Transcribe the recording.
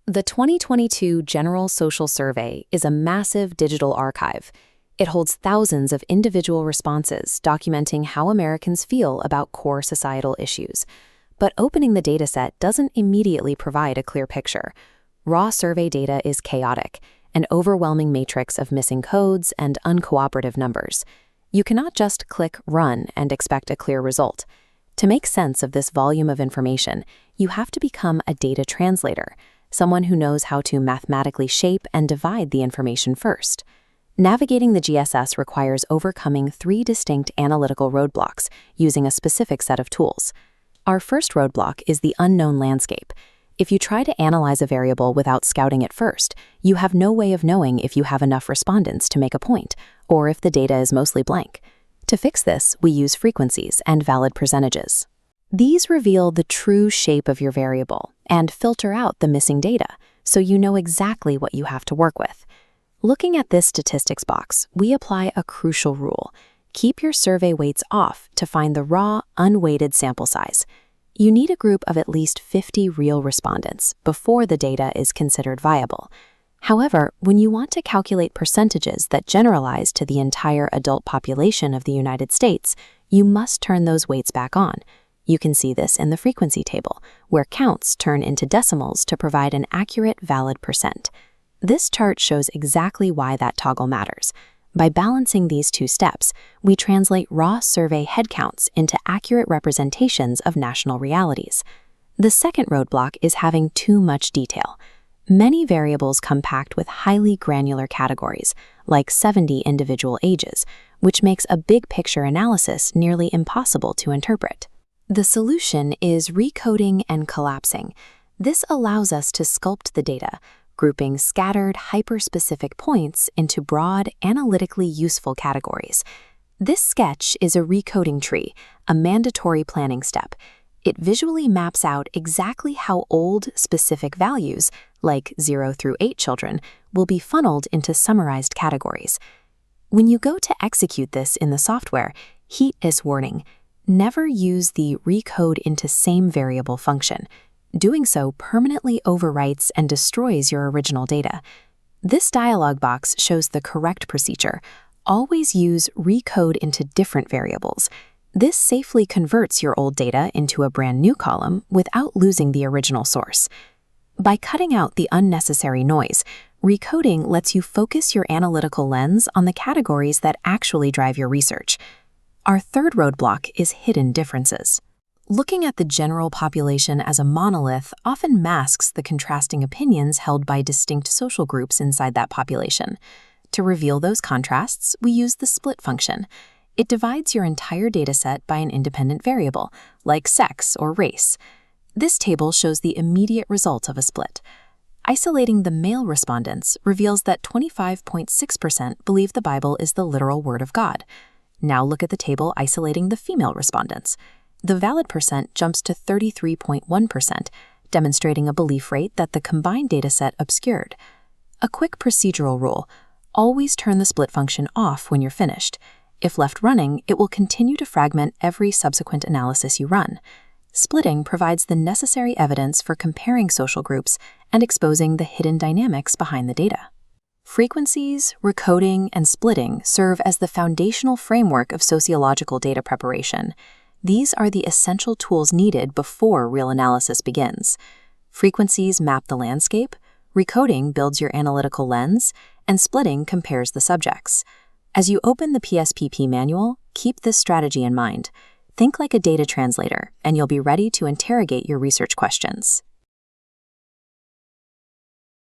The 2022 General Social Survey is a massive digital archive. It holds thousands of individual responses documenting how Americans feel about core societal issues. But opening the dataset doesn't immediately provide a clear picture. Raw survey data is chaotic, an overwhelming matrix of missing codes and uncooperative numbers. You cannot just click Run and expect a clear result. To make sense of this volume of information, you have to become a data translator, someone who knows how to mathematically shape and divide the information first. Navigating the GSS requires overcoming 3 distinct analytical roadblocks using a specific set of tools. Our first roadblock is the unknown landscape. If you try to analyze a variable without scouting it first, you have no way of knowing if you have enough respondents to make a point, or if the data is mostly blank. To fix this, we use frequencies and valid percentages. These reveal the true shape of your variable and filter out the missing data, so you know exactly what you have to work with. Looking at this statistics box, we apply a crucial rule. Keep your survey weights off to find the raw, unweighted sample size. You need a group of at least 50 real respondents before the data is considered viable. However, when you want to calculate percentages that generalize to the entire adult population of the United States, you must turn those weights back on. You can see this in the frequency table, where counts turn into decimals to provide an accurate, valid percent. This chart shows exactly why that toggle matters. By balancing these 2 steps, we translate raw survey headcounts into accurate representations of national realities. The second roadblock is having too much detail. Many variables come packed with highly granular categories, like 70 individual ages, which makes a big picture analysis nearly impossible to interpret. The solution is recoding and collapsing. This allows us to sculpt the data, grouping scattered, hyper-specific points into broad, analytically useful categories. This sketch is a recoding tree, a mandatory planning step. It visually maps out exactly how old specific values, like 0 through 8 children, will be funneled into summarized categories. When you go to execute this in the software, heed this warning. Never use the recode into same variable function. Doing so permanently overwrites and destroys your original data. This dialog box shows the correct procedure. Always use recode into different variables. This safely converts your old data into a brand new column without losing the original source. By cutting out the unnecessary noise, recoding lets you focus your analytical lens on the categories that actually drive your research. Our third roadblock is hidden differences. Looking at the general population as a monolith often masks the contrasting opinions held by distinct social groups inside that population. To reveal those contrasts, we use the split function. It divides your entire dataset by an independent variable, like sex or race. This table shows the immediate result of a split. Isolating the male respondents reveals that 25.6% believe the Bible is the literal word of God. Now look at the table isolating the female respondents. The valid percent jumps to 33.1%, demonstrating a belief rate that the combined dataset obscured. A quick procedural rule: always turn the split function off when you're finished. If left running, it will continue to fragment every subsequent analysis you run. Splitting provides the necessary evidence for comparing social groups and exposing the hidden dynamics behind the data. Frequencies, recoding, and splitting serve as the foundational framework of sociological data preparation. These are the essential tools needed before real analysis begins. Frequencies map the landscape, recoding builds your analytical lens, and splitting compares the subjects. As you open the PSPP manual, keep this strategy in mind. Think like a data translator, and you'll be ready to interrogate your research questions.